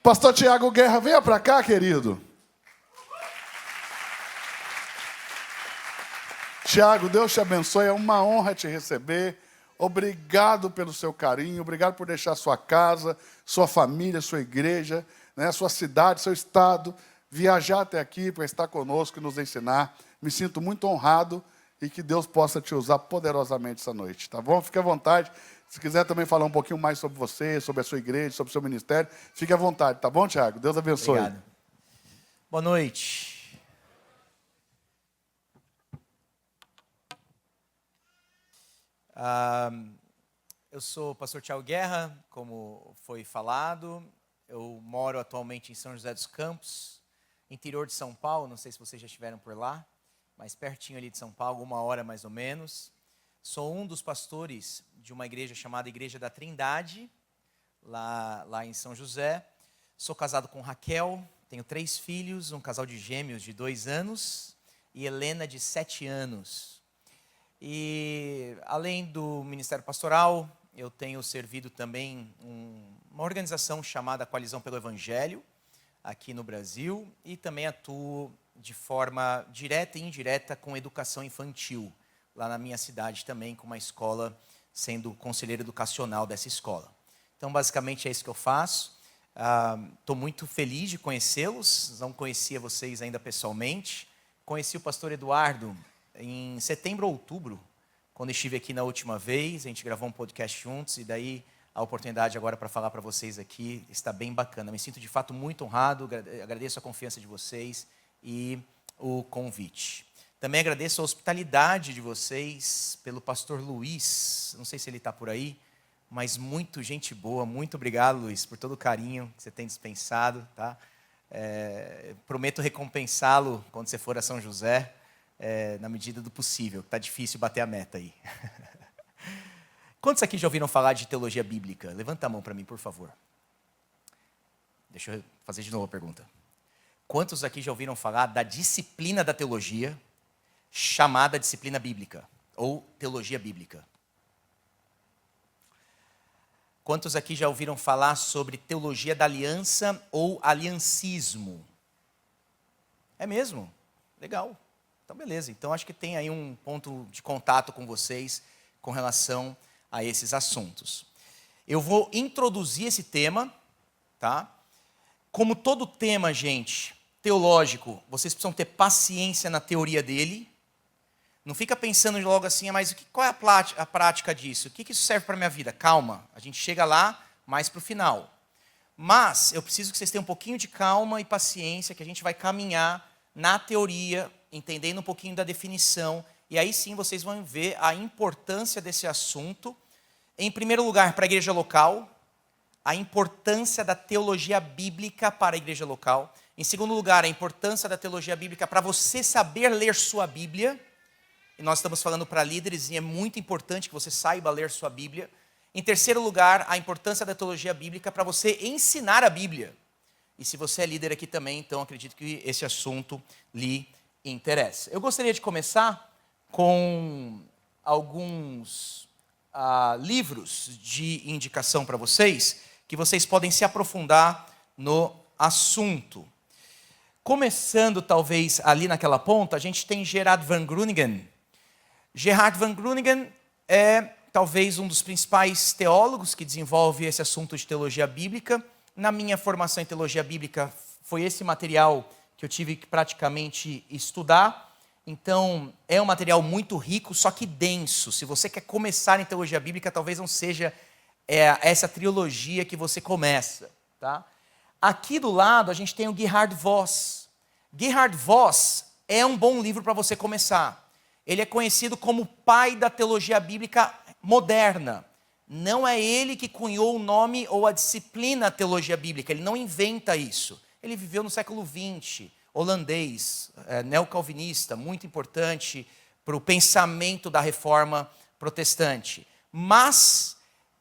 Pastor Tiago Guerra, venha para cá, querido. Tiago, Deus te abençoe, é uma honra te receber. Obrigado pelo seu carinho, obrigado por deixar sua casa, sua família, sua igreja, né, sua cidade, seu estado, viajar até aqui para estar conosco e nos ensinar. Me sinto muito honrado e que Deus possa te usar poderosamente essa noite, tá bom? Fique à vontade. Se quiser também falar um pouquinho mais sobre você, sobre a sua igreja, sobre o seu ministério, fique à vontade, tá bom, Tiago? Deus abençoe. Obrigado. Boa noite. Eu sou o pastor Tiago Guerra, como foi falado. Eu moro atualmente em São José dos Campos, interior de São Paulo. Não sei se vocês já estiveram por lá, mas pertinho ali de São Paulo, 1 hora mais ou menos. Sou um dos pastores de uma igreja chamada Igreja da Trindade, lá em São José. Sou casado com Raquel, tenho 3 filhos, um casal de gêmeos de 2 anos e Helena de 7 anos. E além do ministério pastoral, eu tenho servido também uma organização chamada Coalizão pelo Evangelho, aqui no Brasil, e também atuo de forma direta e indireta com educação infantil, lá na minha cidade também, com uma escola, sendo conselheiro educacional dessa escola. Então, basicamente, é isso que eu faço. Estou muito feliz de conhecê-los, não conhecia vocês ainda pessoalmente. Conheci o pastor Eduardo em setembro ou outubro, quando estive aqui na última vez. A gente gravou um podcast juntos e daí a oportunidade agora para falar para vocês aqui está bem bacana. Me sinto de fato muito honrado, agradeço a confiança de vocês e o convite. Também agradeço a hospitalidade de vocês pelo pastor Luiz, não sei se ele está por aí, mas muito gente boa. Muito obrigado, Luiz, por todo o carinho que você tem dispensado, tá? Prometo recompensá-lo quando você for a São José, na medida do possível, que está difícil bater a meta aí. Quantos aqui já ouviram falar de teologia bíblica? Levanta a mão para mim, por favor. Deixa eu fazer de novo a pergunta. Quantos aqui já ouviram falar da disciplina da teologia, chamada disciplina bíblica, ou teologia bíblica? Quantos aqui já ouviram falar sobre teologia da aliança ou aliancismo? É mesmo? Legal. Então, beleza. Então, acho que tem aí um ponto de contato com vocês com relação a esses assuntos. Eu vou introduzir esse tema, tá? Como todo tema, gente, teológico, vocês precisam ter paciência na teoria dele. Não fica pensando logo assim, mas qual é a prática disso? O que isso serve para a minha vida? Calma, a gente chega lá mais para o final. Mas eu preciso que vocês tenham um pouquinho de calma e paciência, que a gente vai caminhar na teoria, entendendo um pouquinho da definição, e aí sim vocês vão ver a importância desse assunto. Em primeiro lugar, para a igreja local, a importância da teologia bíblica para a igreja local. Em segundo lugar, a importância da teologia bíblica para você saber ler sua Bíblia. E nós estamos falando para líderes e é muito importante que você saiba ler sua Bíblia. Em terceiro lugar, a importância da teologia bíblica para você ensinar a Bíblia. E se você é líder aqui também, então acredito que esse assunto lhe interessa. Eu gostaria de começar com alguns livros de indicação para vocês, que vocês podem se aprofundar no assunto. Começando talvez ali naquela ponta, a gente tem Gerard van Groningen. Gerard van Groningen é talvez um dos principais teólogos que desenvolve esse assunto de teologia bíblica. Na minha formação em teologia bíblica, foi esse material que eu tive que praticamente estudar. Então, é um material muito rico, só que denso. Se você quer começar em teologia bíblica, talvez não seja essa trilogia que você começa, tá? Aqui do lado, a gente tem o Gerhard Voss. Gerhard Voss é um bom livro para você começar. Ele é conhecido como o pai da teologia bíblica moderna. Não é ele que cunhou o nome ou a disciplina teologia bíblica. Ele não inventa isso. Ele viveu no século XX, holandês, neocalvinista, muito importante para o pensamento da reforma protestante. Mas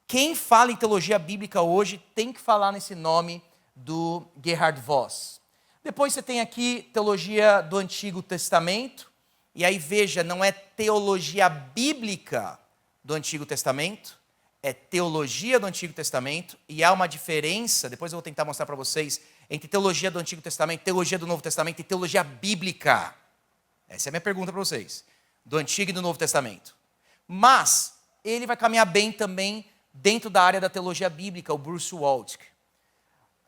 quem fala em teologia bíblica hoje tem que falar nesse nome do Gerhard Voss. Depois você tem aqui teologia do Antigo Testamento. E aí veja, não é teologia bíblica do Antigo Testamento, é teologia do Antigo Testamento, e há uma diferença, depois eu vou tentar mostrar para vocês, entre teologia do Antigo Testamento, teologia do Novo Testamento e teologia bíblica. Essa é a minha pergunta para vocês, do Antigo e do Novo Testamento. Mas ele vai caminhar bem também dentro da área da teologia bíblica, o Bruce Waltke.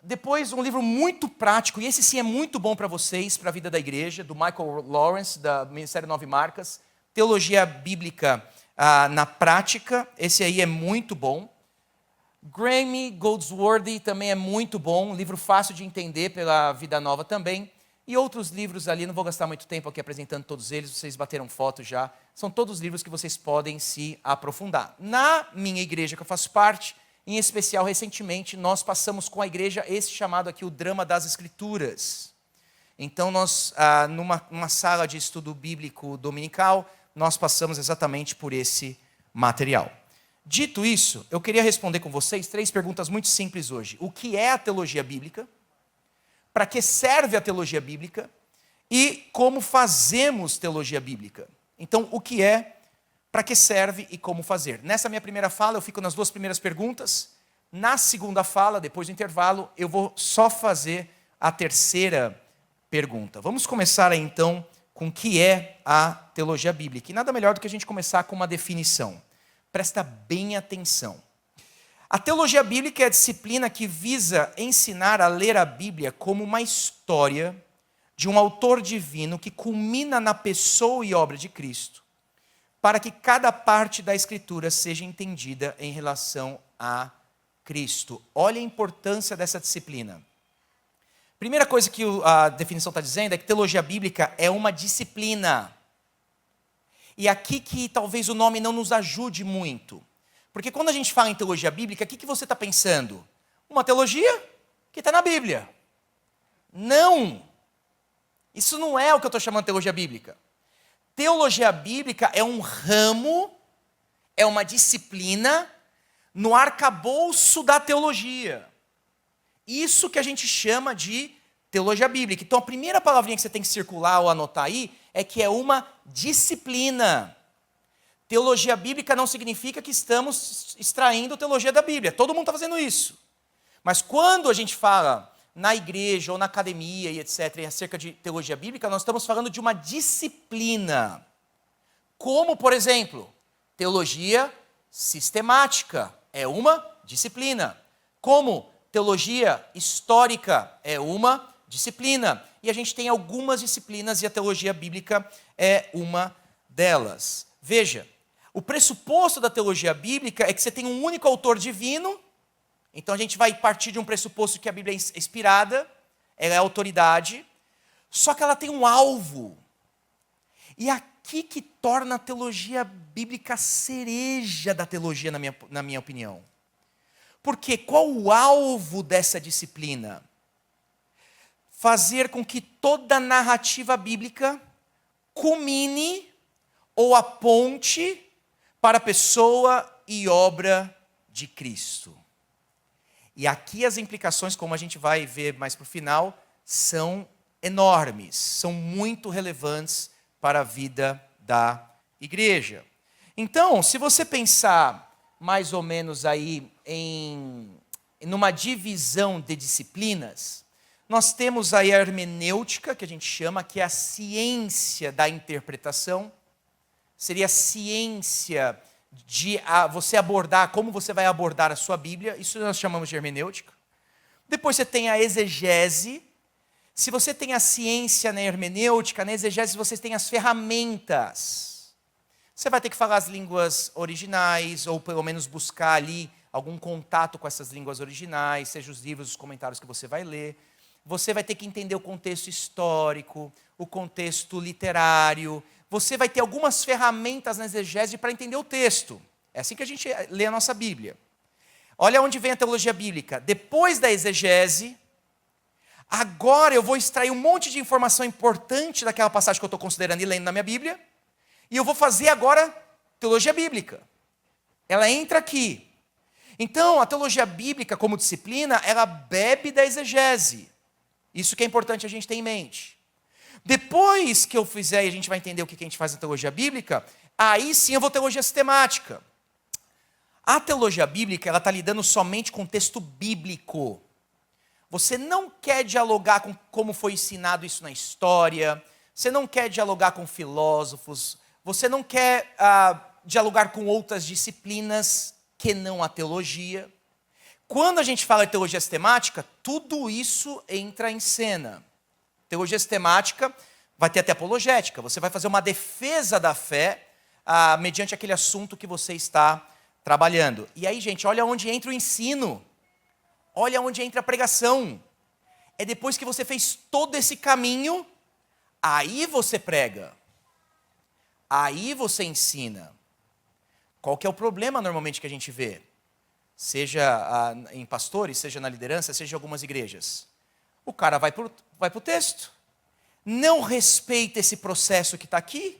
Depois, um livro muito prático, e esse sim é muito bom para vocês, para a vida da igreja, do Michael Lawrence, da Ministério Nove Marcas, Teologia Bíblica na Prática, esse aí é muito bom. Graeme Goldsworthy também é muito bom, um livro fácil de entender pela Vida Nova também. E outros livros ali, não vou gastar muito tempo aqui apresentando todos eles, vocês bateram foto já. São todos livros que vocês podem se aprofundar. Na minha igreja que eu faço parte, em especial recentemente, nós passamos com a igreja esse chamado aqui, o Drama das Escrituras. Então nós, numa sala de estudo bíblico dominical, nós passamos exatamente por esse material. Dito isso, eu queria responder com vocês 3 perguntas muito simples hoje. O que é a teologia bíblica? Para que serve a teologia bíblica? E como fazemos teologia bíblica? Então, o que é, para que serve e como fazer? Nessa minha primeira fala, eu fico nas 2 primeiras perguntas. Na segunda fala, depois do intervalo, eu vou só fazer a terceira pergunta. Vamos começar aí, então, com o que é a teologia bíblica. E nada melhor do que a gente começar com uma definição. Presta bem atenção. A teologia bíblica é a disciplina que visa ensinar a ler a Bíblia como uma história de um autor divino que culmina na pessoa e obra de Cristo, para que cada parte da Escritura seja entendida em relação a Cristo. Olha a importância dessa disciplina. Primeira coisa que a definição está dizendo é que teologia bíblica é uma disciplina. E aqui que talvez o nome não nos ajude muito. Porque quando a gente fala em teologia bíblica, o que você está pensando? Uma teologia que está na Bíblia. Não! Isso não é o que eu estou chamando de teologia bíblica. Teologia bíblica é um ramo, é uma disciplina no arcabouço da teologia. Isso que a gente chama de teologia bíblica. Então a primeira palavrinha que você tem que circular ou anotar aí é que é uma disciplina. Teologia bíblica não significa que estamos extraindo teologia da Bíblia. Todo mundo está fazendo isso. Mas quando a gente fala na igreja ou na academia e etc., acerca de teologia bíblica, nós estamos falando de uma disciplina. Como, por exemplo, teologia sistemática é uma disciplina. Como teologia histórica é uma disciplina. E a gente tem algumas disciplinas e a teologia bíblica é uma delas. Veja, o pressuposto da teologia bíblica é que você tem um único autor divino. Então a gente vai partir de um pressuposto que a Bíblia é inspirada, ela é autoridade, só que ela tem um alvo. E aqui que torna a teologia bíblica a cereja da teologia, na minha opinião. Porque qual o alvo dessa disciplina? Fazer com que toda narrativa bíblica culmine ou aponte para a pessoa e obra de Cristo. E aqui as implicações, como a gente vai ver mais para o final, são enormes, são muito relevantes para a vida da igreja. Então, se você pensar mais ou menos aí numa divisão de disciplinas, nós temos aí a hermenêutica, que a gente chama, que é a ciência da interpretação. Seria a ciência de você abordar, como você vai abordar a sua Bíblia. Isso nós chamamos de hermenêutica. Depois você tem a exegese. Se você tem a ciência na hermenêutica, na exegese você tem as ferramentas. Você vai ter que falar as línguas originais, ou pelo menos buscar ali algum contato com essas línguas originais, seja os livros, os comentários que você vai ler. Você vai ter que entender o contexto histórico, o contexto literário. Você vai ter algumas ferramentas na exegese para entender o texto. É assim que a gente lê a nossa Bíblia. Olha onde vem a teologia bíblica. Depois da exegese, agora eu vou extrair um monte de informação importante daquela passagem que eu estou considerando e lendo na minha Bíblia. E eu vou fazer agora teologia bíblica. Ela entra aqui. Então, a teologia bíblica como disciplina, ela bebe da exegese. Isso que é importante a gente ter em mente. Depois que eu fizer, e a gente vai entender o que a gente faz na teologia bíblica, aí sim eu vou ter teologia sistemática. A teologia bíblica, ela está lidando somente com o texto bíblico. Você não quer dialogar com como foi ensinado isso na história, você não quer dialogar com filósofos, você não quer dialogar com outras disciplinas que não a teologia. Quando a gente fala de teologia sistemática, tudo isso entra em cena. Teologia sistemática vai ter até apologética, você vai fazer uma defesa da fé mediante aquele assunto que você está trabalhando. E aí, gente, olha onde entra o ensino. Olha onde entra a pregação. É depois que você fez todo esse caminho, aí você prega. Aí você ensina. Qual que é o problema normalmente que a gente vê? Seja em pastores, seja na liderança, seja em algumas igrejas. O cara vai para o texto. Não respeita esse processo que está aqui.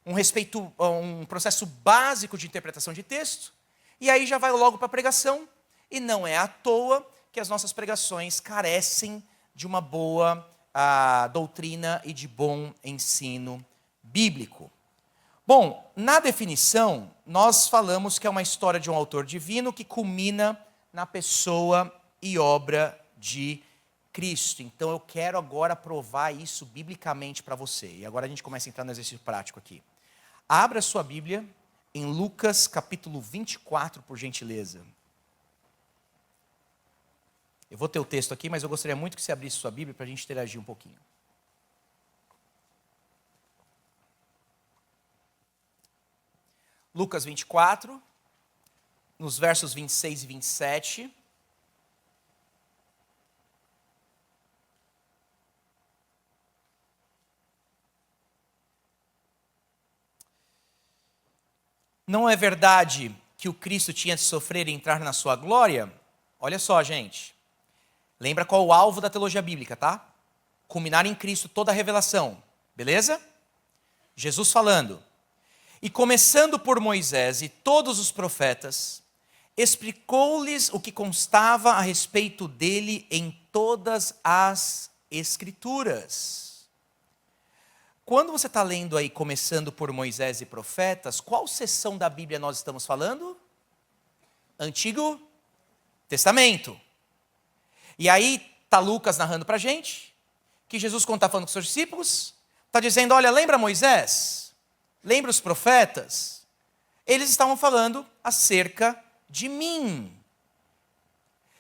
Um processo básico de interpretação de texto. E aí já vai logo para a pregação. E não é à toa que as nossas pregações carecem de uma boa doutrina e de bom ensino bíblico. Bom, na definição, nós falamos que é uma história de um autor divino que culmina na pessoa e obra de Cristo. Então eu quero agora provar isso biblicamente para você. E agora a gente começa a entrar no exercício prático aqui. Abra sua Bíblia em Lucas capítulo 24, por gentileza. Eu vou ter o texto aqui, mas eu gostaria muito que você abrisse sua Bíblia para a gente interagir um pouquinho. Lucas 24, nos versos 26 e 27. Não é verdade que o Cristo tinha de sofrer e entrar na sua glória? Olha só, gente. Lembra qual é o alvo da teologia bíblica, tá? Culminar em Cristo toda a revelação. Beleza? Jesus falando. E começando por Moisés e todos os profetas, explicou-lhes o que constava a respeito dele em todas as Escrituras. Quando você está lendo aí, começando por Moisés e profetas, qual seção da Bíblia nós estamos falando? Antigo Testamento. E aí está Lucas narrando para a gente, que Jesus, quando está falando com seus discípulos, está dizendo, olha, lembra Moisés? Lembra os profetas? Eles estavam falando acerca de mim.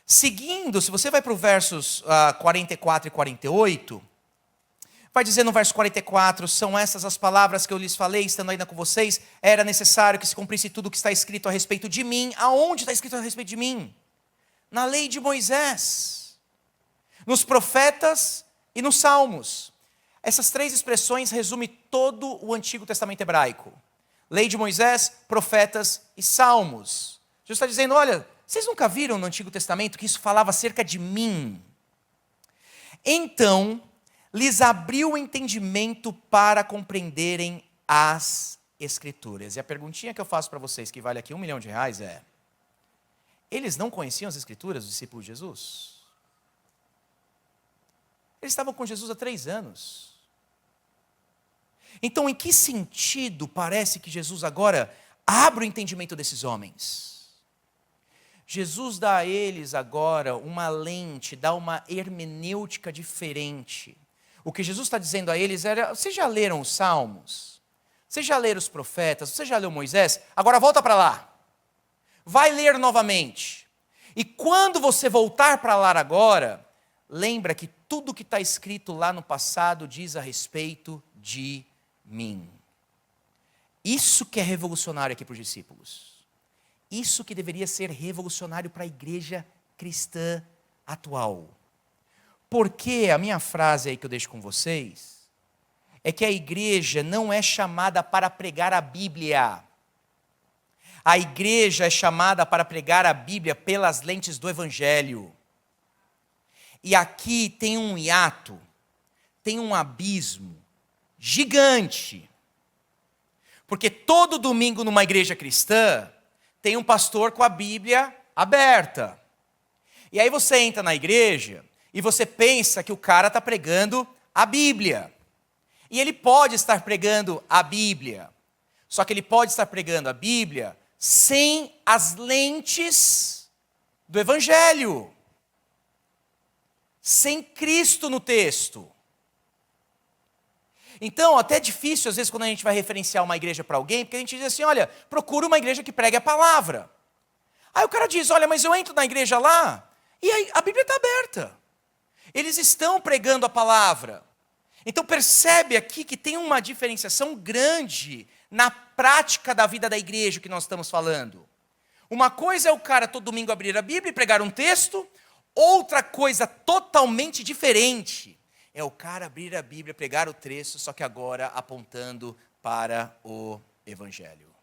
Seguindo, se você vai para os versos 44 e 48, vai dizer no verso 44, são essas as palavras que eu lhes falei, estando ainda com vocês, era necessário que se cumprisse tudo o que está escrito a respeito de mim. Aonde está escrito a respeito de mim? Na lei de Moisés, nos profetas e nos salmos. Essas três expressões resumem todo o Antigo Testamento hebraico. Lei de Moisés, profetas e salmos. Jesus está dizendo, olha, vocês nunca viram no Antigo Testamento que isso falava acerca de mim? Então, lhes abriu o entendimento para compreenderem as Escrituras. E a perguntinha que eu faço para vocês, que vale aqui R$1 milhão, é: eles não conheciam as Escrituras, os discípulos de Jesus? Eles estavam com Jesus há 3 anos. Então, em que sentido parece que Jesus agora abre o entendimento desses homens? Jesus dá a eles agora uma lente, dá uma hermenêutica diferente. O que Jesus está dizendo a eles era, vocês já leram os Salmos? Vocês já leram os profetas? Você já leu Moisés? Agora volta para lá. Vai ler novamente. E quando você voltar para lá agora, lembra que tudo que está escrito lá no passado diz a respeito de mim. Isso que é revolucionário aqui para os discípulos. Isso que deveria ser revolucionário para a igreja cristã atual. Porque a minha frase aí que eu deixo com vocês é que a igreja não é chamada para pregar a Bíblia. A igreja é chamada para pregar a Bíblia pelas lentes do Evangelho. E aqui tem um hiato, tem um abismo gigante. Porque todo domingo numa igreja cristã, tem um pastor com a Bíblia aberta. E aí você entra na igreja e você pensa que o cara está pregando a Bíblia. E ele pode estar pregando a Bíblia. Só que ele pode estar pregando a Bíblia sem as lentes do Evangelho. Sem Cristo no texto. Então, até é difícil, às vezes, quando a gente vai referenciar uma igreja para alguém, porque a gente diz assim, olha, procura uma igreja que pregue a palavra. Aí o cara diz, olha, mas eu entro na igreja lá, e aí a Bíblia está aberta. Eles estão pregando a palavra. Então percebe aqui que tem uma diferenciação grande na prática da vida da igreja que nós estamos falando. Uma coisa é o cara todo domingo abrir a Bíblia e pregar um texto, outra coisa totalmente diferente é o cara abrir a Bíblia, pregar o texto, só que agora apontando para o Evangelho.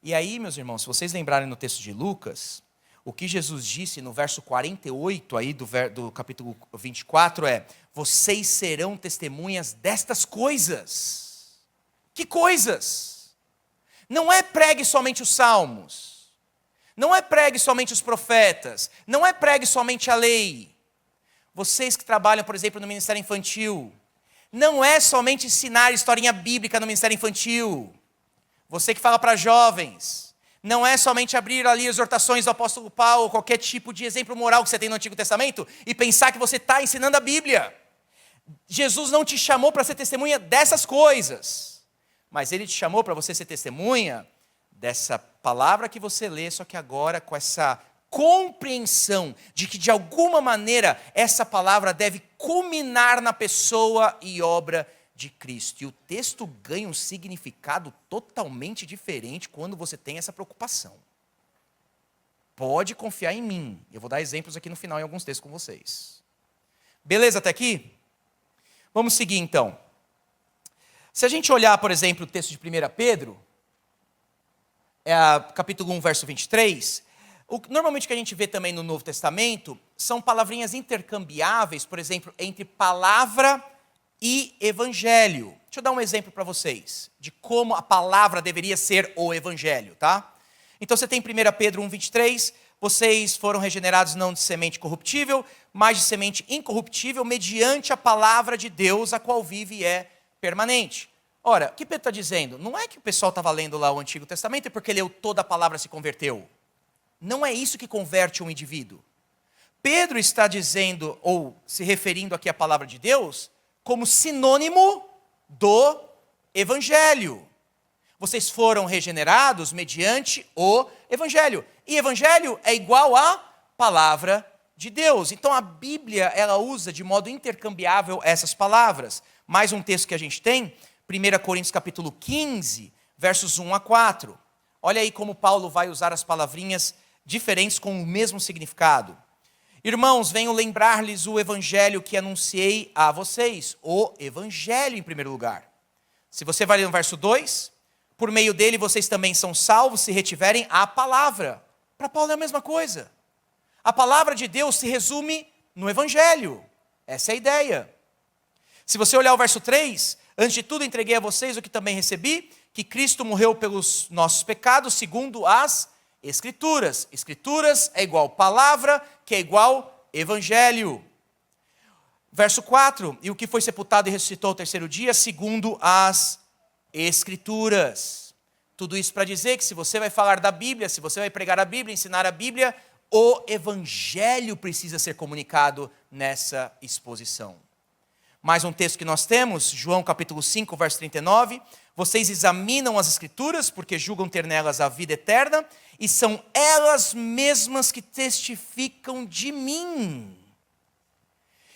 E aí, meus irmãos, se vocês lembrarem no texto de Lucas, o que Jesus disse no verso 48 aí do capítulo 24 é: vocês serão testemunhas destas coisas. Que coisas? Não é pregue somente os salmos, não é pregue somente os profetas, não é pregue somente a lei. Vocês que trabalham, por exemplo, no Ministério Infantil, não é somente ensinar historinha bíblica no Ministério Infantil. Você que fala para jovens, não é somente abrir ali exortações do apóstolo Paulo, qualquer tipo de exemplo moral que você tem no Antigo Testamento, e pensar que você está ensinando a Bíblia. Jesus não te chamou para ser testemunha dessas coisas, mas Ele te chamou para você ser testemunha dessa palavra que você lê, só que agora com essa compreensão de que de alguma maneira essa palavra deve culminar na pessoa e obra de Cristo. E o texto ganha um significado totalmente diferente quando você tem essa preocupação. Pode confiar em mim. Eu vou dar exemplos aqui no final em alguns textos com vocês. Beleza até aqui? Vamos seguir então. Se a gente olhar, por exemplo, o texto de 1 Pedro, capítulo 1, verso 23, normalmente o que a gente vê também no Novo Testamento são palavrinhas intercambiáveis, por exemplo, entre palavra e evangelho. Deixa eu dar um exemplo para vocês, de como a palavra deveria ser o evangelho, tá? Então você tem 1 Pedro 1, 23, vocês foram regenerados não de semente corruptível, mas de semente incorruptível, mediante a palavra de Deus, a qual vive e é permanente. Ora, o que Pedro está dizendo? Não é que o pessoal estava lendo lá o Antigo Testamento e porque leu toda a palavra se converteu. Não é isso que converte um indivíduo. Pedro está dizendo, ou se referindo aqui à palavra de Deus, como sinônimo do Evangelho. Vocês foram regenerados mediante o Evangelho. E Evangelho é igual à palavra de Deus. Então a Bíblia, ela usa de modo intercambiável essas palavras. Mais um texto que a gente tem, 1 Coríntios capítulo 15, versos 1 a 4. Olha aí como Paulo vai usar as palavrinhas diferentes com o mesmo significado. Irmãos, venho lembrar-lhes o evangelho que anunciei a vocês. O evangelho em primeiro lugar. Se você vai ler no verso 2, por meio dele vocês também são salvos se retiverem a palavra. Para Paulo é a mesma coisa. A palavra de Deus se resume no evangelho. Essa é a ideia. Se você olhar o verso 3, antes de tudo entreguei a vocês o que também recebi, que Cristo morreu pelos nossos pecados, segundo as Escrituras. Escrituras é igual palavra, que é igual evangelho. Verso 4, e o que foi sepultado e ressuscitou ao terceiro dia, segundo as Escrituras. Tudo isso para dizer que se você vai falar da Bíblia, se você vai pregar a Bíblia, ensinar a Bíblia, o evangelho precisa ser comunicado nessa exposição. Mais um texto que nós temos, João capítulo 5, verso 39. Vocês examinam as Escrituras, porque julgam ter nelas a vida eterna, e são elas mesmas que testificam de mim.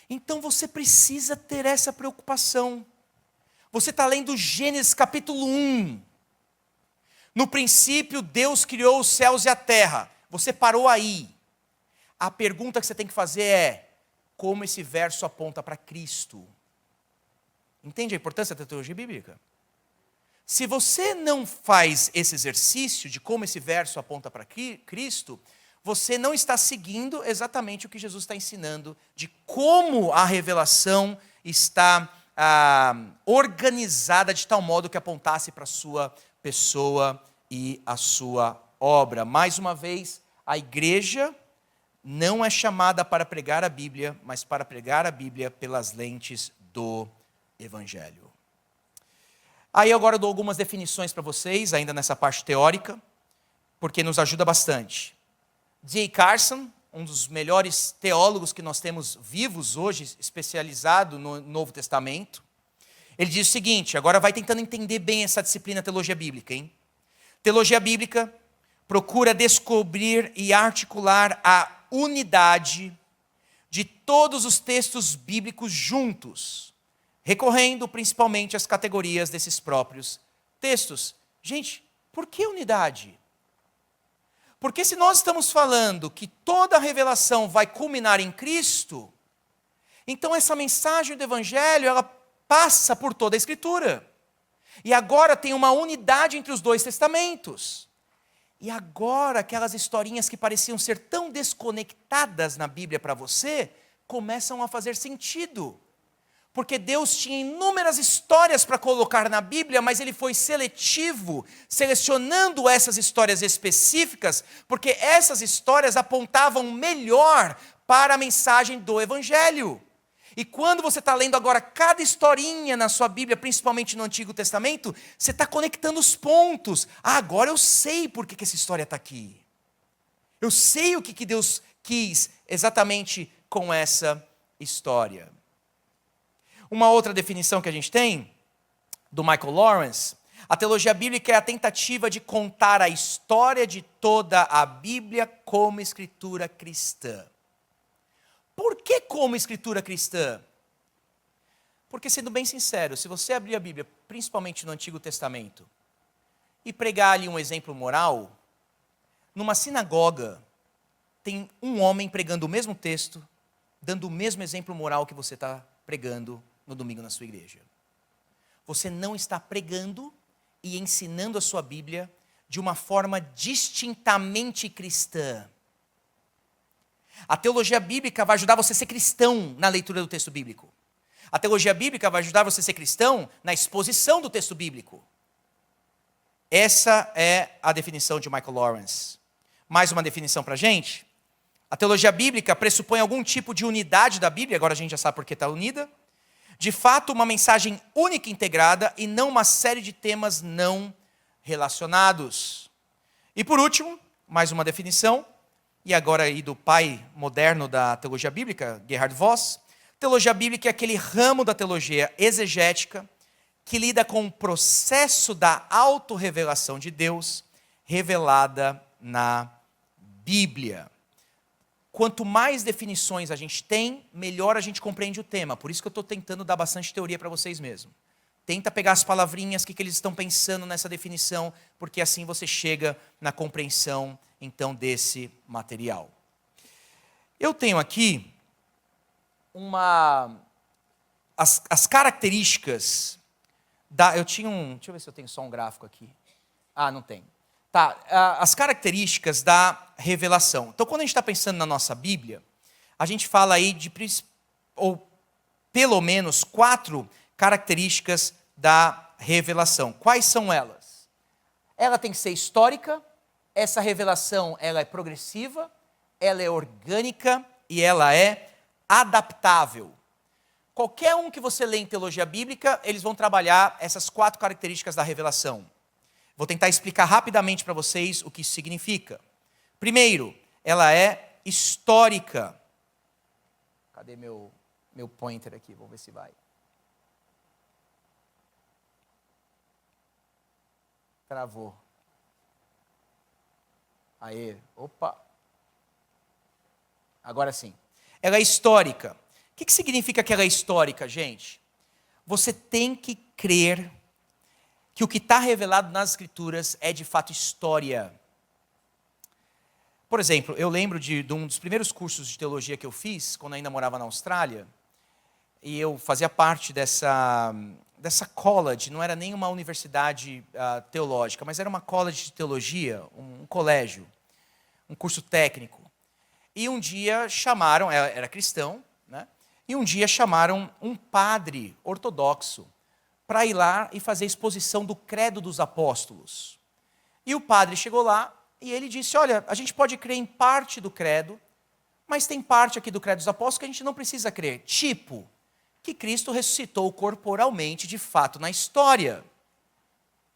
Então você precisa ter essa preocupação. Você está lendo Gênesis capítulo 1. No princípio, Deus criou os céus e a terra. Você parou aí. A pergunta que você tem que fazer é: como esse verso aponta para Cristo? Entende a importância da teologia bíblica? Se você não faz esse exercício de como esse verso aponta para Cristo, você não está seguindo exatamente o que Jesus está ensinando, de como a revelação está organizada de tal modo que apontasse para a sua pessoa e a sua obra. Mais uma vez, a igreja não é chamada para pregar a Bíblia, mas para pregar a Bíblia pelas lentes do Evangelho. Aí agora eu dou algumas definições para vocês, ainda nessa parte teórica, porque nos ajuda bastante. D.A. Carson, um dos melhores teólogos que nós temos vivos hoje, especializado no Novo Testamento, ele diz o seguinte, agora vai tentando entender bem essa disciplina teologia bíblica, hein? Teologia bíblica procura descobrir e articular a unidade de todos os textos bíblicos juntos, recorrendo principalmente às categorias desses próprios textos. Gente, por que unidade? Porque se nós estamos falando que toda a revelação vai culminar em Cristo, então essa mensagem do Evangelho, ela passa por toda a Escritura. E agora tem uma unidade entre os dois testamentos. E agora aquelas historinhas que pareciam ser tão desconectadas na Bíblia para você, começam a fazer sentido. Porque Deus tinha inúmeras histórias para colocar na Bíblia, mas Ele foi seletivo, selecionando essas histórias específicas, porque essas histórias apontavam melhor para a mensagem do Evangelho. E quando você está lendo agora cada historinha na sua Bíblia, principalmente no Antigo Testamento, você está conectando os pontos. Ah, agora eu sei por que essa história está aqui. Eu sei o que Deus quis exatamente com essa história. Uma outra definição que a gente tem, do Michael Lawrence, a teologia bíblica é a tentativa de contar a história de toda a Bíblia como escritura cristã. Por que como escritura cristã? Porque, sendo bem sincero, se você abrir a Bíblia, principalmente no Antigo Testamento, e pregar ali um exemplo moral, numa sinagoga, tem um homem pregando o mesmo texto, dando o mesmo exemplo moral que você está pregando no domingo na sua igreja. Você não está pregando e ensinando a sua Bíblia de uma forma distintamente cristã. A teologia bíblica vai ajudar você a ser cristão na leitura do texto bíblico. A teologia bíblica vai ajudar você a ser cristão na exposição do texto bíblico. Essa é a definição de Michael Lawrence. Mais uma definição para a gente. A teologia bíblica pressupõe algum tipo de unidade da Bíblia, agora a gente já sabe por que está unida. De fato, uma mensagem única e integrada e não uma série de temas não relacionados. E por último, mais uma definição, e agora aí do pai moderno da teologia bíblica, Gerhard Voss. Teologia bíblica é aquele ramo da teologia exegética que lida com o processo da autorrevelação de Deus revelada na Bíblia. Quanto mais definições a gente tem, melhor a gente compreende o tema. Por isso que eu estou tentando dar bastante teoria para vocês mesmos. Tenta pegar as palavrinhas, o que eles estão pensando nessa definição, porque assim você chega na compreensão, então, desse material. Eu tenho aqui as características da... Deixa eu ver se eu tenho só um gráfico aqui. Ah, não tem. Tá, as características da revelação. Então, quando a gente está pensando na nossa Bíblia, a gente fala aí de, ou pelo menos, 4 características da revelação. Quais são elas? Ela tem que ser histórica, essa revelação ela é progressiva, ela é orgânica e ela é adaptável. Qualquer um que você lê em teologia bíblica, eles vão trabalhar essas 4 características da revelação. Vou tentar explicar rapidamente para vocês o que isso significa. Primeiro, ela é histórica. Cadê meu pointer aqui? Vamos ver se vai. Travou. Aê, opa. Agora sim. Ela é histórica. O que significa que ela é histórica, gente? Você tem que crer que o que está revelado nas Escrituras é de fato história. Por exemplo, eu lembro de um dos primeiros cursos de teologia que eu fiz, quando ainda morava na Austrália, e eu fazia parte dessa college, não era nem uma universidade teológica, mas era uma college de teologia, um colégio, um curso técnico. E um dia chamaram, era cristão, né? E um dia chamaram um padre ortodoxo para ir lá e fazer a exposição do credo dos apóstolos. E o padre chegou lá e ele disse, olha, a gente pode crer em parte do credo, mas tem parte aqui do credo dos apóstolos que a gente não precisa crer. Tipo, que Cristo ressuscitou corporalmente de fato na história.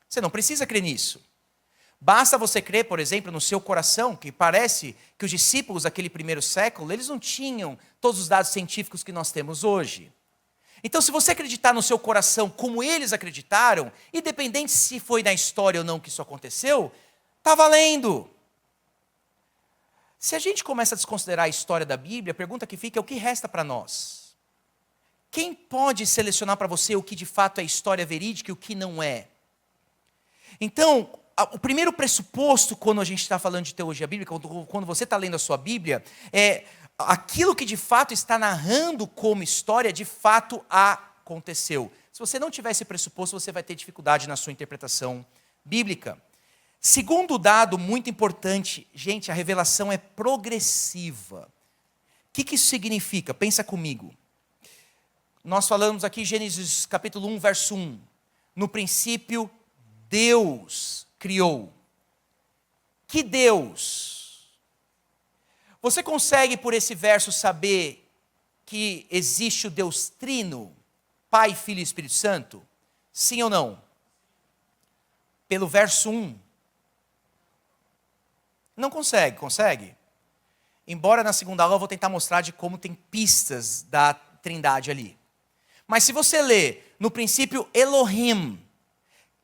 Você não precisa crer nisso. Basta você crer, por exemplo, no seu coração, que parece que os discípulos daquele primeiro século, eles não tinham todos os dados científicos que nós temos hoje. Então, se você acreditar no seu coração como eles acreditaram, independente se foi na história ou não que isso aconteceu, está valendo. Se a gente começa a desconsiderar a história da Bíblia, a pergunta que fica é o que resta para nós? Quem pode selecionar para você o que de fato é história verídica e o que não é? Então, o primeiro pressuposto quando a gente está falando de teologia bíblica, quando você está lendo a sua Bíblia, é aquilo que de fato está narrando como história, de fato aconteceu. Se você não tiver esse pressuposto, você vai ter dificuldade na sua interpretação bíblica. Segundo dado muito importante, gente, a revelação é progressiva. O que isso significa? Pensa comigo. Nós falamos aqui Gênesis capítulo 1, verso 1. No princípio, Deus criou. Que Deus? Você consegue por esse verso saber que existe o Deus Trino, Pai, Filho e Espírito Santo? Sim ou não? Pelo verso 1. Não consegue, consegue? Embora na segunda aula eu vou tentar mostrar de como tem pistas da Trindade ali. Mas se você ler, no princípio Elohim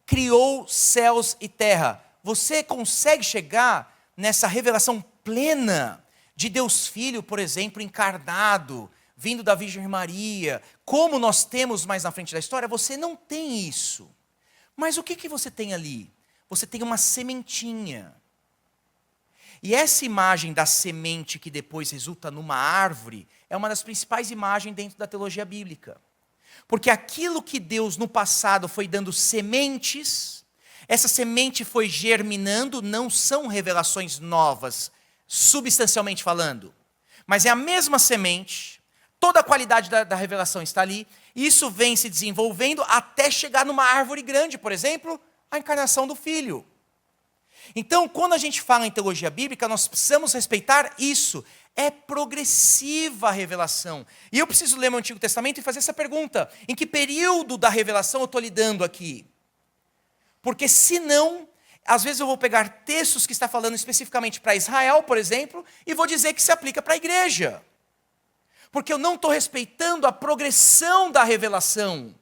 criou céus e terra, você consegue chegar nessa revelação plena de Deus Filho, por exemplo, encarnado, vindo da Virgem Maria, como nós temos mais na frente da história? Você não tem isso. Mas o que você tem ali? Você tem uma sementinha. E essa imagem da semente que depois resulta numa árvore é uma das principais imagens dentro da teologia bíblica. Porque aquilo que Deus no passado foi dando sementes, essa semente foi germinando, não são revelações novas, substancialmente falando. Mas é a mesma semente, toda a qualidade da revelação está ali, e isso vem se desenvolvendo até chegar numa árvore grande, por exemplo, a encarnação do Filho. Então, quando a gente fala em teologia bíblica, nós precisamos respeitar isso. É progressiva a revelação. E eu preciso ler o Antigo Testamento e fazer essa pergunta. Em que período da revelação eu estou lidando aqui? Porque senão, às vezes eu vou pegar textos que está falando especificamente para Israel, por exemplo, e vou dizer que se aplica para a igreja. Porque eu não estou respeitando a progressão da revelação.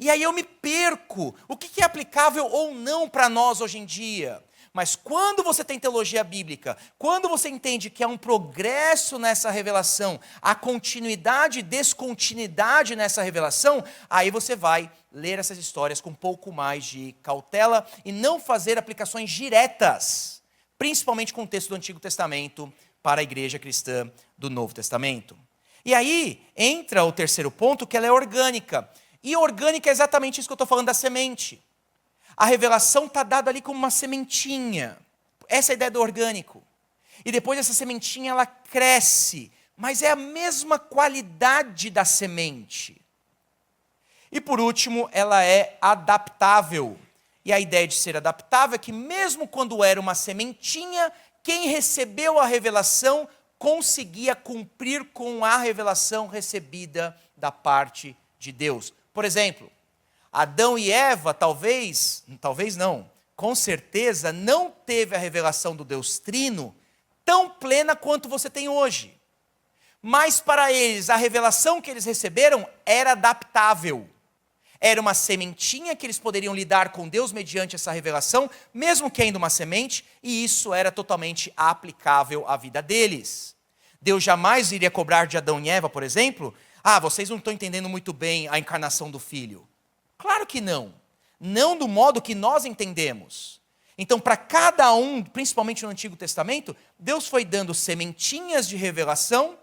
E aí eu me perco. O que é aplicável ou não para nós hoje em dia? Mas quando você tem teologia bíblica, quando você entende que há um progresso nessa revelação, há continuidade e descontinuidade nessa revelação, aí você vai ler essas histórias com um pouco mais de cautela e não fazer aplicações diretas, principalmente com o texto do Antigo Testamento para a igreja cristã do Novo Testamento. E aí entra o terceiro ponto, que ela é orgânica. E orgânica é exatamente isso que eu estou falando da semente. A revelação está dada ali como uma sementinha. Essa é a ideia do orgânico. E depois essa sementinha ela cresce, mas é a mesma qualidade da semente. E por último, ela é adaptável. E a ideia de ser adaptável é que mesmo quando era uma sementinha, quem recebeu a revelação conseguia cumprir com a revelação recebida da parte de Deus. Por exemplo, Adão e Eva, talvez não, com certeza não teve a revelação do Deus Trino tão plena quanto você tem hoje. Mas para eles, a revelação que eles receberam era adaptável. Era uma sementinha que eles poderiam lidar com Deus mediante essa revelação, mesmo que ainda uma semente, e isso era totalmente aplicável à vida deles. Deus jamais iria cobrar de Adão e Eva, por exemplo, vocês não estão entendendo muito bem a encarnação do Filho. Claro que não. Não do modo que nós entendemos. Então, para cada um, principalmente no Antigo Testamento, Deus foi dando sementinhas de revelação.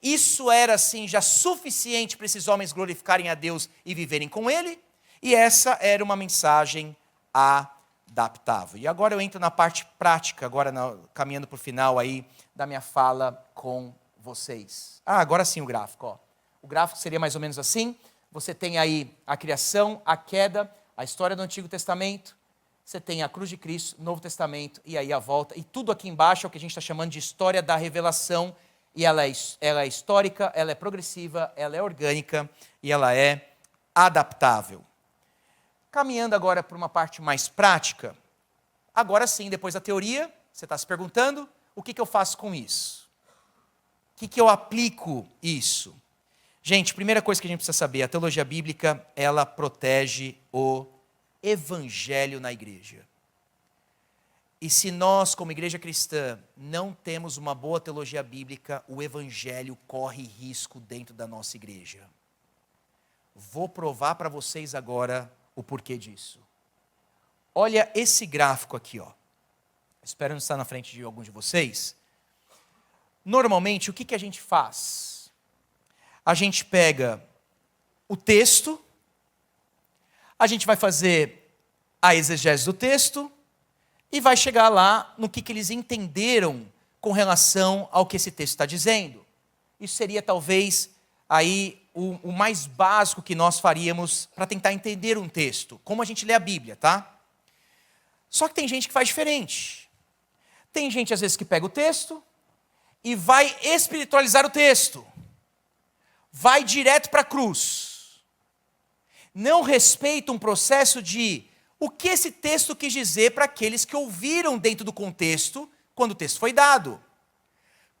Isso era, assim, já suficiente para esses homens glorificarem a Deus e viverem com Ele. E essa era uma mensagem adaptável. E agora eu entro na parte prática, agora caminhando para o final aí da minha fala com vocês. Agora sim o gráfico. Ó. O gráfico seria mais ou menos assim. Você tem aí a criação, a queda, a história do Antigo Testamento, você tem a cruz de Cristo, Novo Testamento, e aí a volta. E tudo aqui embaixo é o que a gente está chamando de história da revelação, e ela é histórica, ela é progressiva, ela é orgânica, e ela é adaptável. caminhando agora para uma parte mais prática. Agora sim, depois da teoria, você está se perguntando, o que eu faço com isso? O que eu aplico isso? Gente, primeira coisa que a gente precisa saber, a teologia bíblica, ela protege o evangelho na igreja. E se nós, como igreja cristã, não temos uma boa teologia bíblica, o evangelho corre risco dentro da nossa igreja. Vou provar para vocês agora o porquê disso. Olha esse gráfico aqui, ó. Espero não estar na frente de algum de vocês. Normalmente, o que a gente faz? A gente pega o texto, a gente vai fazer a exegese do texto e vai chegar lá no que eles entenderam com relação ao que esse texto está dizendo. Isso seria talvez aí o mais básico que nós faríamos para tentar entender um texto, como a gente lê a Bíblia, tá? Só que tem gente que faz diferente. Tem gente, às vezes, que pega o texto e vai espiritualizar o texto. Vai direto para a cruz. Não respeita um processo de o que esse texto quis dizer para aqueles que ouviram dentro do contexto, quando o texto foi dado.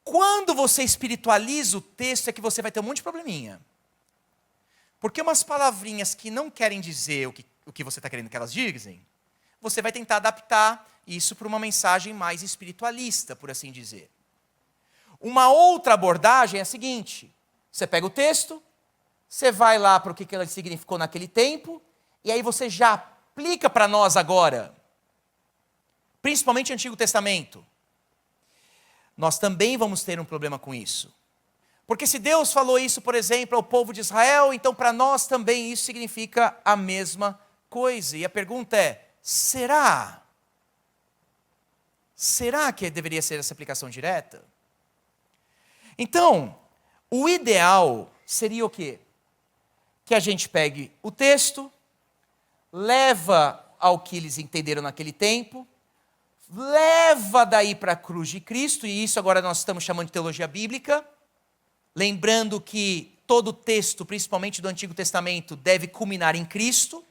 Quando você espiritualiza o texto, é que você vai ter um monte de probleminha. Porque umas palavrinhas que não querem dizer o que você está querendo que elas digam, você vai tentar adaptar isso para uma mensagem mais espiritualista, por assim dizer. Uma outra abordagem é a seguinte: você pega o texto, você vai lá para o que ele significou naquele tempo, e aí você já aplica para nós agora, principalmente o Antigo Testamento. Nós também vamos ter um problema com isso. Porque se Deus falou isso, por exemplo, ao povo de Israel, então para nós também isso significa a mesma coisa. E a pergunta é, será? Será que deveria ser essa aplicação direta? Então, o ideal seria o quê? Que a gente pegue o texto, leva ao que eles entenderam naquele tempo, leva daí para a cruz de Cristo, e isso agora nós estamos chamando de teologia bíblica, lembrando que todo texto, principalmente do Antigo Testamento, deve culminar em Cristo.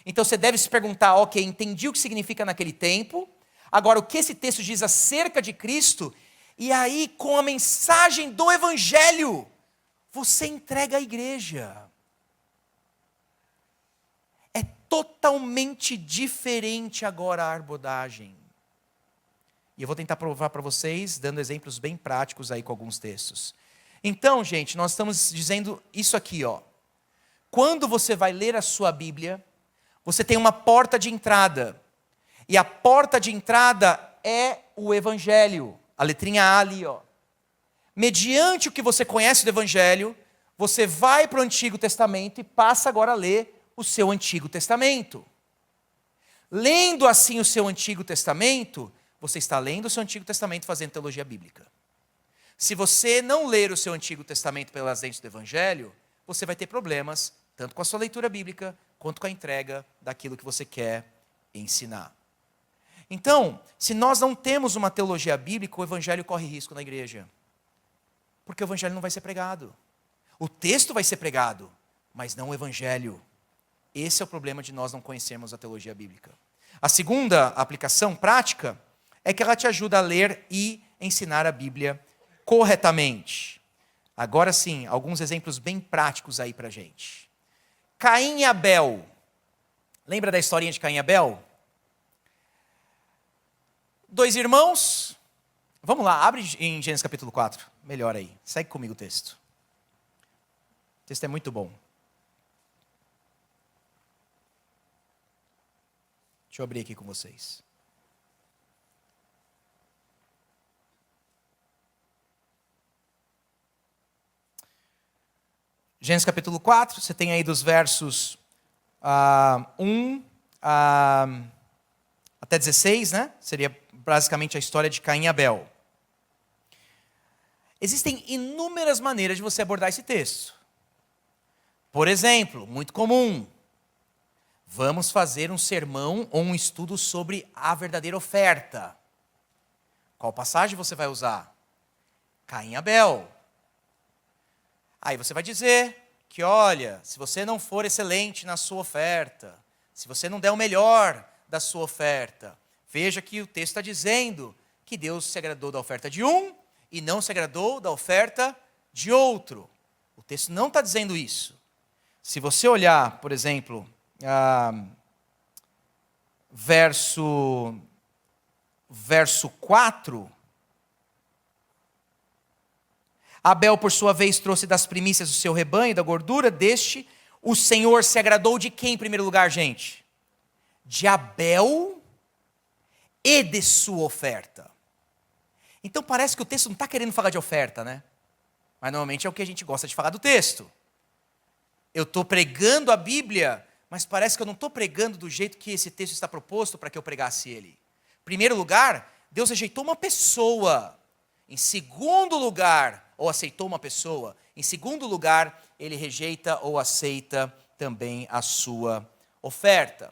Então você deve se perguntar, ok, entendi o que significa naquele tempo, agora o que esse texto diz acerca de Cristo, e aí com a mensagem do Evangelho, você entrega à igreja. É totalmente diferente agora a abordagem. E eu vou tentar provar para vocês, dando exemplos bem práticos aí com alguns textos. Então, gente, nós estamos dizendo isso aqui, ó. Quando você vai ler a sua Bíblia, você tem uma porta de entrada. E a porta de entrada é o Evangelho. A letrinha A ali, ó. Mediante o que você conhece do Evangelho, você vai para o Antigo Testamento e passa agora a ler o seu Antigo Testamento. Lendo assim o seu Antigo Testamento, você está lendo o seu Antigo Testamento fazendo teologia bíblica. Se você não ler o seu Antigo Testamento pelas lentes do Evangelho, você vai ter problemas, tanto com a sua leitura bíblica, quanto com a entrega daquilo que você quer ensinar. Então, se nós não temos uma teologia bíblica, o Evangelho corre risco na igreja. Porque o Evangelho não vai ser pregado. O texto vai ser pregado, mas não o Evangelho. Esse é o problema de nós não conhecermos a teologia bíblica. A segunda aplicação prática é que ela te ajuda a ler e ensinar a Bíblia corretamente. Agora sim, alguns exemplos bem práticos aí pra gente. Caim e Abel. Lembra da historinha de Caim e Abel? Dois irmãos. Vamos lá, abre em Gênesis capítulo 4. Melhor aí, segue comigo o texto. O texto é muito bom. Deixa eu abrir aqui com vocês. Gênesis capítulo 4, você tem aí dos versos 1 até 16, né? Seria basicamente a história de Caim e Abel. Existem inúmeras maneiras de você abordar esse texto. Por exemplo, muito comum, vamos fazer um sermão ou um estudo sobre a verdadeira oferta. Qual passagem você vai usar? Caim e Abel. Aí você vai dizer que, olha, se você não for excelente na sua oferta, se você não der o melhor da sua oferta, veja que o texto está dizendo que Deus se agradou da oferta de um e não se agradou da oferta de outro. O texto não está dizendo isso. Se você olhar, por exemplo, verso 4, Abel, por sua vez, trouxe das primícias do seu rebanho, da gordura deste. O Senhor se agradou de quem em primeiro lugar, gente? De Abel e de sua oferta. Então parece que o texto não está querendo falar de oferta, né? Mas normalmente é o que a gente gosta de falar do texto. Eu estou pregando a Bíblia, mas parece que eu não estou pregando do jeito que esse texto está proposto para que eu pregasse ele. Em primeiro lugar, Deus rejeitou uma pessoa. Em segundo lugar, ou aceitou uma pessoa. Em segundo lugar, ele rejeita ou aceita também a sua oferta.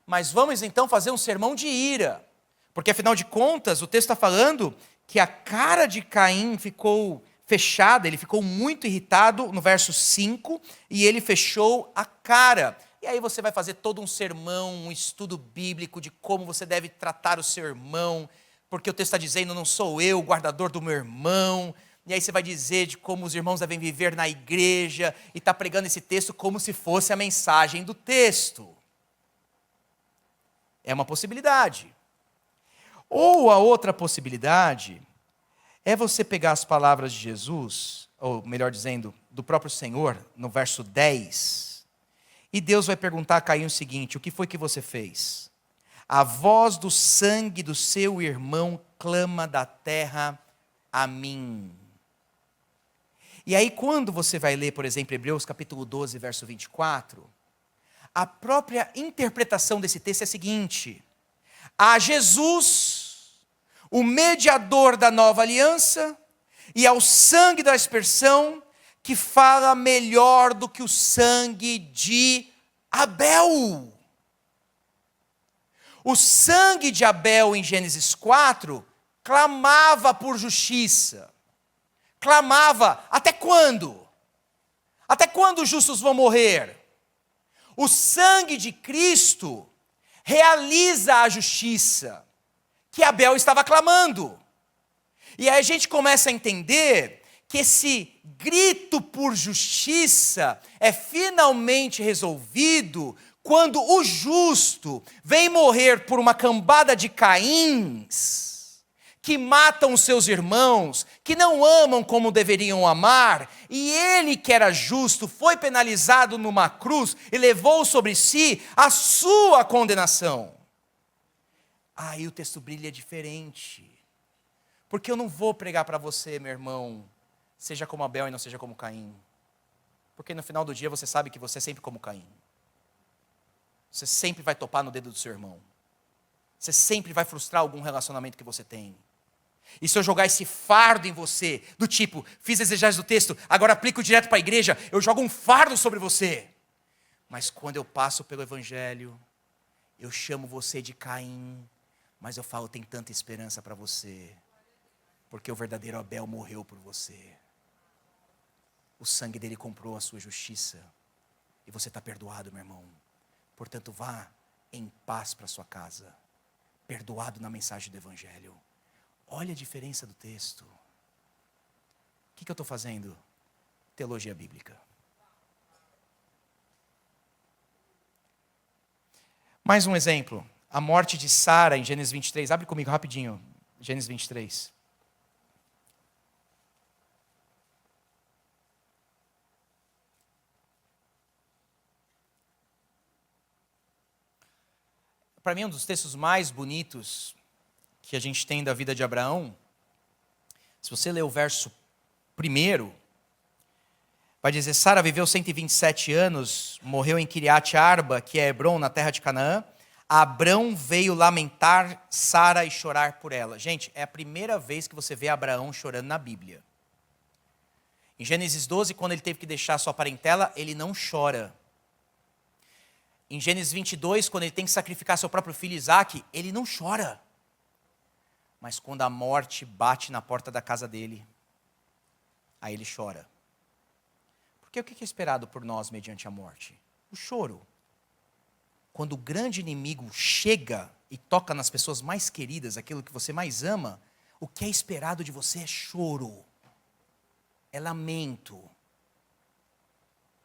Mas vamos então fazer um sermão de ira. Porque afinal de contas, o texto está falando que a cara de Caim ficou fechada, ele ficou muito irritado no verso 5, e ele fechou a cara. E aí você vai fazer todo um sermão, um estudo bíblico de como você deve tratar o seu irmão, porque o texto está dizendo, não sou eu o guardador do meu irmão. E aí você vai dizer de como os irmãos devem viver na igreja, e está pregando esse texto como se fosse a mensagem do texto. É uma possibilidade. Ou a outra possibilidade é você pegar as palavras de Jesus, ou melhor dizendo, do próprio Senhor, no verso 10, e Deus vai perguntar a Caim o seguinte: o que foi que você fez? A voz do sangue do seu irmão clama da terra a mim. E aí quando você vai ler, por exemplo, Hebreus capítulo 12, verso 24, a própria interpretação desse texto é a seguinte: a Jesus, o mediador da nova aliança, e ao sangue da aspersão, que fala melhor do que o sangue de Abel. O sangue de Abel, em Gênesis 4, clamava por justiça. Clamava, até quando? Até quando os justos vão morrer? O sangue de Cristo realiza a justiça que Abel estava clamando. E aí a gente começa a entender que esse grito por justiça é finalmente resolvido quando o justo vem morrer por uma cambada de Caíns, que matam os seus irmãos, que não amam como deveriam amar, e ele que era justo foi penalizado numa cruz e levou sobre si a sua condenação. Aí o texto brilha diferente, porque eu não vou pregar para você, meu irmão, seja como Abel e não seja como Caim, porque no final do dia você sabe que você é sempre como Caim. Você sempre vai topar no dedo do seu irmão. Você sempre vai frustrar algum relacionamento que você tem. E se eu jogar esse fardo em você, do tipo, fiz exegese do texto, agora aplico direto para a igreja, eu jogo um fardo sobre você. Mas quando eu passo pelo evangelho, eu chamo você de Caim, mas eu falo, tem tanta esperança para você, porque o verdadeiro Abel morreu por você. O sangue dele comprou a sua justiça, e você está perdoado, meu irmão. Portanto, vá em paz para sua casa, perdoado na mensagem do evangelho. Olha a diferença do texto. O que eu estou fazendo? Teologia bíblica. Mais um exemplo. A morte de Sara em Gênesis 23. Abre comigo rapidinho. Gênesis 23. Para mim, um dos textos mais bonitos que a gente tem da vida de Abraão, se você ler o verso 1, vai dizer, Sara viveu 127 anos, morreu em Kiriat Arba, que é Hebron, na terra de Canaã. Abrão veio lamentar Sara e chorar por ela. Gente, é a primeira vez que você vê Abraão chorando na Bíblia. Em Gênesis 12, quando ele teve que deixar sua parentela, ele não chora. Em Gênesis 22, quando ele tem que sacrificar seu próprio filho Isaque, ele não chora. Mas quando a morte bate na porta da casa dele, aí ele chora. Porque o que é esperado por nós mediante a morte? O choro. quando o grande inimigo chega e toca nas pessoas mais queridas, aquilo que você mais ama, o que é esperado de você é choro, é lamento.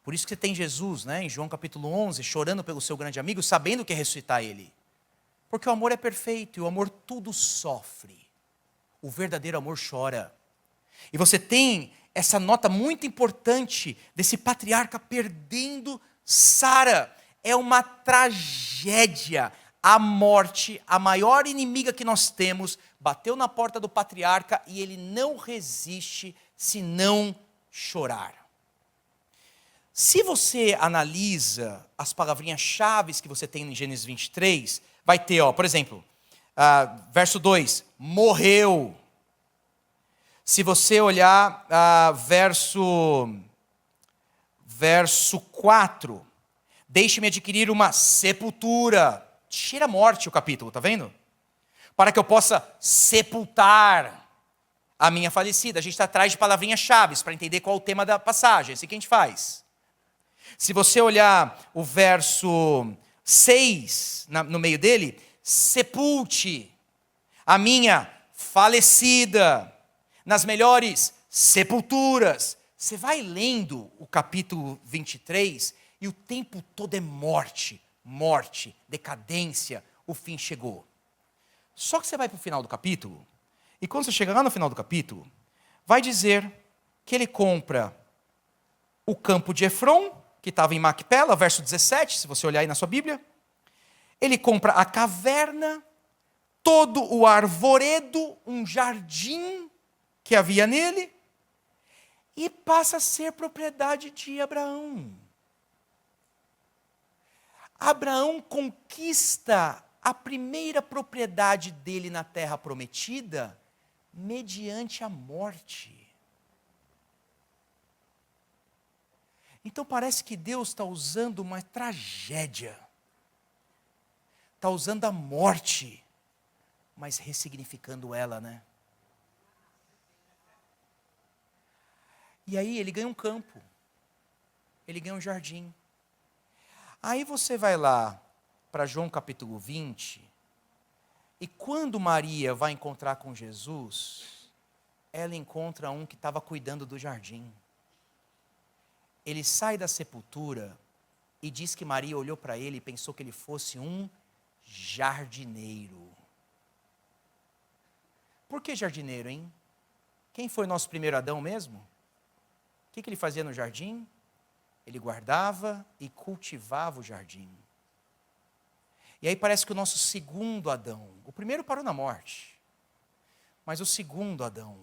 Por isso que você tem Jesus, né, em João capítulo 11, chorando pelo seu grande amigo, sabendo que é ressuscitar ele. Porque o amor é perfeito e o amor tudo sofre. O verdadeiro amor chora. E você tem essa nota muito importante desse patriarca perdendo Sara. É uma tragédia. A morte, a maior inimiga que nós temos, bateu na porta do patriarca e ele não resiste se não chorar. Se você analisa as palavrinhas-chave que você tem em Gênesis 23, vai ter, por exemplo, verso 2, morreu. Se você olhar verso 4, deixe-me adquirir uma sepultura. Cheira a morte o capítulo, está vendo? Para que eu possa sepultar a minha falecida. A gente está atrás de palavrinhas-chave para entender qual é o tema da passagem. É assim que a gente faz. Se você olhar o verso 6, no meio dele, sepulte a minha falecida nas melhores sepulturas. Você vai lendo o capítulo 23 e o tempo todo é morte, morte, decadência, o fim chegou. Só que você vai para o final do capítulo, e quando você chega lá no final do capítulo, vai dizer que ele compra o campo de Efron, que estava em Macpela, verso 17, se você olhar aí na sua Bíblia. Ele compra a caverna, todo o arvoredo, um jardim que havia nele, e passa a ser propriedade de Abraão. Abraão conquista a primeira propriedade dele na terra prometida mediante a morte. Então parece que Deus está usando uma tragédia, está usando a morte, mas ressignificando ela, né? E aí ele ganha um campo, ele ganha um jardim. Aí você vai lá para João capítulo 20, e quando Maria vai encontrar com Jesus, ela encontra um que estava cuidando do jardim. Ele sai da sepultura e diz que Maria olhou para ele e pensou que ele fosse um jardineiro. Por que jardineiro, hein? Quem foi nosso primeiro Adão mesmo? O que ele fazia no jardim? Ele guardava e cultivava o jardim. E aí parece que o nosso segundo Adão, o primeiro parou na morte, mas o segundo Adão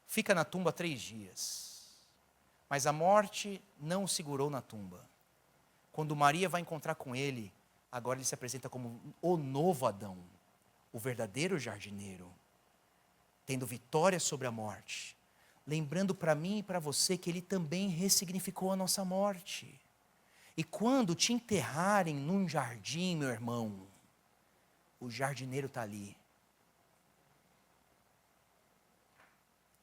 fica na tumba 3 dias. Mas a morte não o segurou na tumba. Quando Maria vai encontrar com ele, agora ele se apresenta como o novo Adão, o verdadeiro jardineiro, tendo vitória sobre a morte. Lembrando para mim e para você que ele também ressignificou a nossa morte. E quando te enterrarem num jardim, meu irmão, o jardineiro está ali.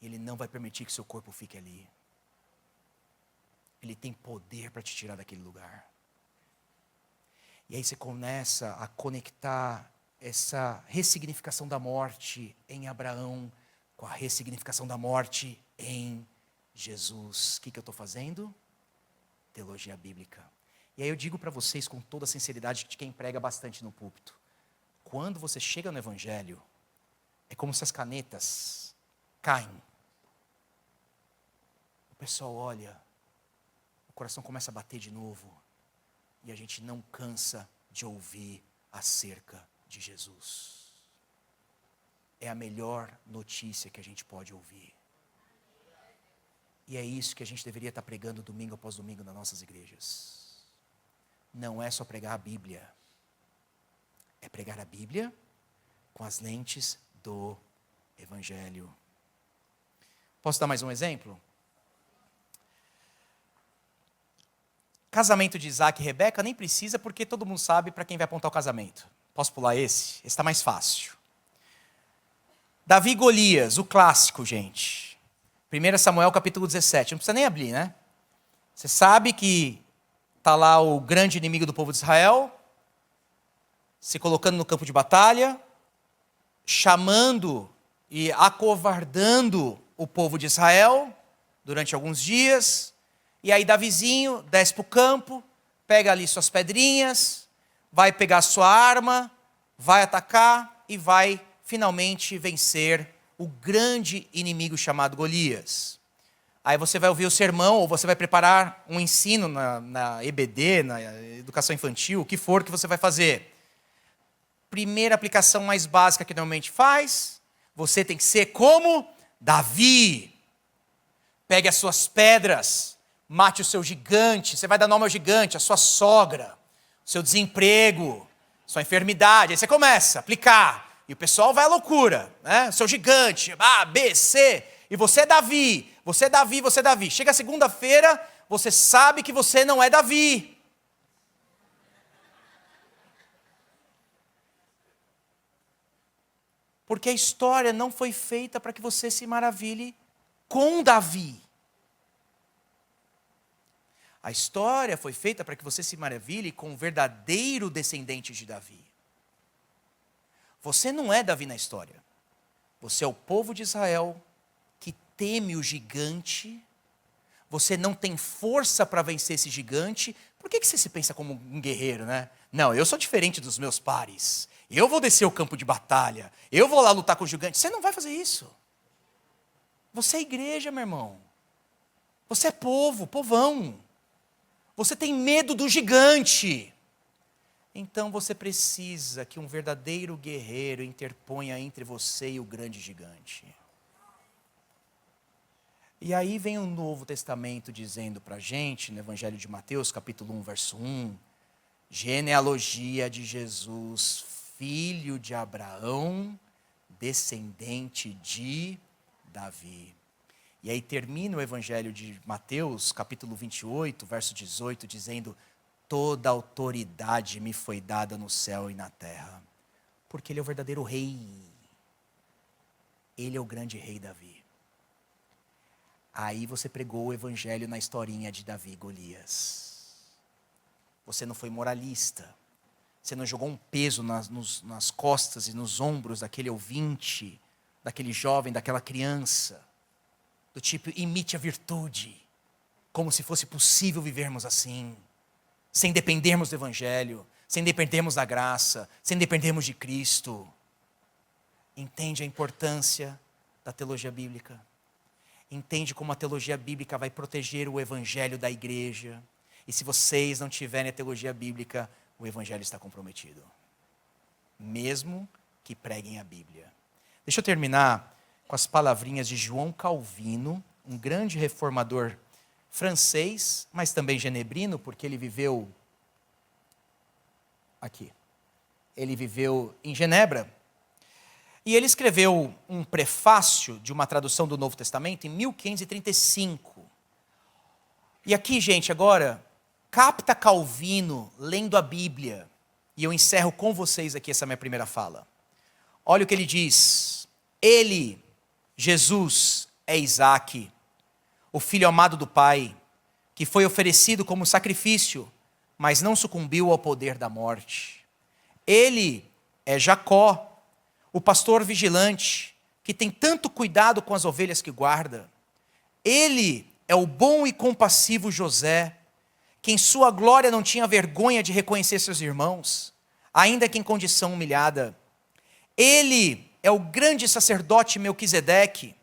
Ele não vai permitir que seu corpo fique ali. Ele tem poder para te tirar daquele lugar. E aí você começa a conectar essa ressignificação da morte em Abraão com a ressignificação da morte em Jesus. O que eu estou fazendo? Teologia bíblica. E aí eu digo para vocês com toda a sinceridade de quem prega bastante no púlpito. Quando você chega no Evangelho, é como se as canetas caem. O pessoal olha, o coração começa a bater de novo, e a gente não cansa de ouvir acerca de Jesus. É a melhor notícia que a gente pode ouvir. E é isso que a gente deveria estar pregando domingo após domingo nas nossas igrejas. Não é só pregar a Bíblia. É pregar a Bíblia com as lentes do Evangelho. Posso dar mais um exemplo? Casamento de Isaac e Rebeca nem precisa, porque todo mundo sabe para quem vai apontar o casamento. Posso pular esse? Esse está mais fácil. Davi e Golias, o clássico, gente. 1 Samuel capítulo 17. Não precisa nem abrir, né? Você sabe que está lá o grande inimigo do povo de Israel, se colocando no campo de batalha, chamando e acovardando o povo de Israel durante alguns dias. E aí Davizinho desce para o campo, pega ali suas pedrinhas, vai pegar sua arma, vai atacar e vai finalmente vencer o grande inimigo chamado Golias. Aí você vai ouvir o sermão, ou você vai preparar um ensino na EBD, na educação infantil, o que for que você vai fazer. Primeira aplicação mais básica que normalmente faz, você tem que ser como Davi. Pegue as suas pedras, mate o seu gigante, você vai dar nome ao gigante, a sua sogra, o seu desemprego, sua enfermidade. Aí você começa a aplicar, e o pessoal vai à loucura, né? O seu gigante, A, B, C, e você é Davi, você é Davi, você é Davi. Chega segunda-feira, você sabe que você não é Davi. Porque a história não foi feita para que você se maravilhe com Davi. A história foi feita para que você se maravilhe com o verdadeiro descendente de Davi. Você não é Davi na história. Você é o povo de Israel que teme o gigante. Você não tem força para vencer esse gigante. Por que você se pensa como um guerreiro, né? Não, eu sou diferente dos meus pares. Eu vou descer o campo de batalha. Eu vou lá lutar com o gigante. Você não vai fazer isso. Você é igreja, meu irmão. Você é povo, povão. Você tem medo do gigante. Então você precisa que um verdadeiro guerreiro interponha entre você e o grande gigante. E aí vem o Novo Testamento dizendo para a gente, no Evangelho de Mateus, capítulo 1, verso 1, genealogia de Jesus, filho de Abraão, descendente de Davi. E aí termina o Evangelho de Mateus, capítulo 28, verso 18, dizendo: toda autoridade me foi dada no céu e na terra. Porque ele é o verdadeiro rei. Ele é o grande rei Davi. Aí você pregou o Evangelho na historinha de Davi e Golias. Você não foi moralista. Você não jogou um peso nas costas e nos ombros daquele ouvinte, daquele jovem, daquela criança. Do tipo, imite a virtude. Como se fosse possível vivermos assim. Sem dependermos do Evangelho. Sem dependermos da graça. Sem dependermos de Cristo. Entende a importância da teologia bíblica? Entende como a teologia bíblica vai proteger o Evangelho da igreja? E se vocês não tiverem a teologia bíblica, o Evangelho está comprometido. Mesmo que preguem a Bíblia. Deixa eu terminar com as palavrinhas de João Calvino, um grande reformador francês, mas também genebrino, porque ele viveu aqui. Ele viveu em Genebra. E ele escreveu um prefácio de uma tradução do Novo Testamento em 1535. E aqui, gente, agora, capta Calvino lendo a Bíblia. E eu encerro com vocês aqui essa minha primeira fala. Olha o que ele diz. Ele, Jesus, é Isaque, o filho amado do Pai, que foi oferecido como sacrifício, mas não sucumbiu ao poder da morte. Ele é Jacó, o pastor vigilante, que tem tanto cuidado com as ovelhas que guarda. Ele é o bom e compassivo José, que em sua glória não tinha vergonha de reconhecer seus irmãos, ainda que em condição humilhada. Ele é o grande sacerdote Melquisedeque,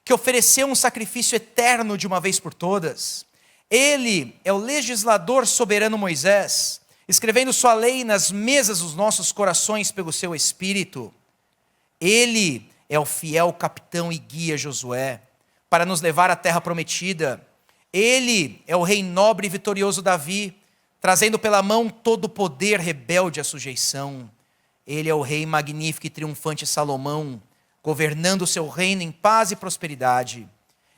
que ofereceu um sacrifício eterno de uma vez por todas. Ele é o legislador soberano Moisés, escrevendo sua lei nas mesas dos nossos corações pelo seu Espírito. Ele é o fiel capitão e guia Josué, para nos levar à terra prometida. Ele é o rei nobre e vitorioso Davi, trazendo pela mão todo o poder rebelde à sujeição. Ele é o rei magnífico e triunfante Salomão, governando o seu reino em paz e prosperidade.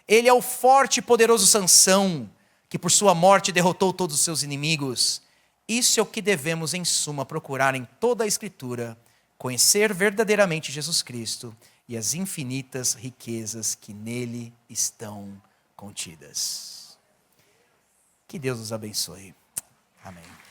Ele é o forte e poderoso Sansão, que por sua morte derrotou todos os seus inimigos. Isso é o que devemos, em suma, procurar em toda a Escritura, conhecer verdadeiramente Jesus Cristo e as infinitas riquezas que nele estão contidas. Que Deus nos abençoe. Amém.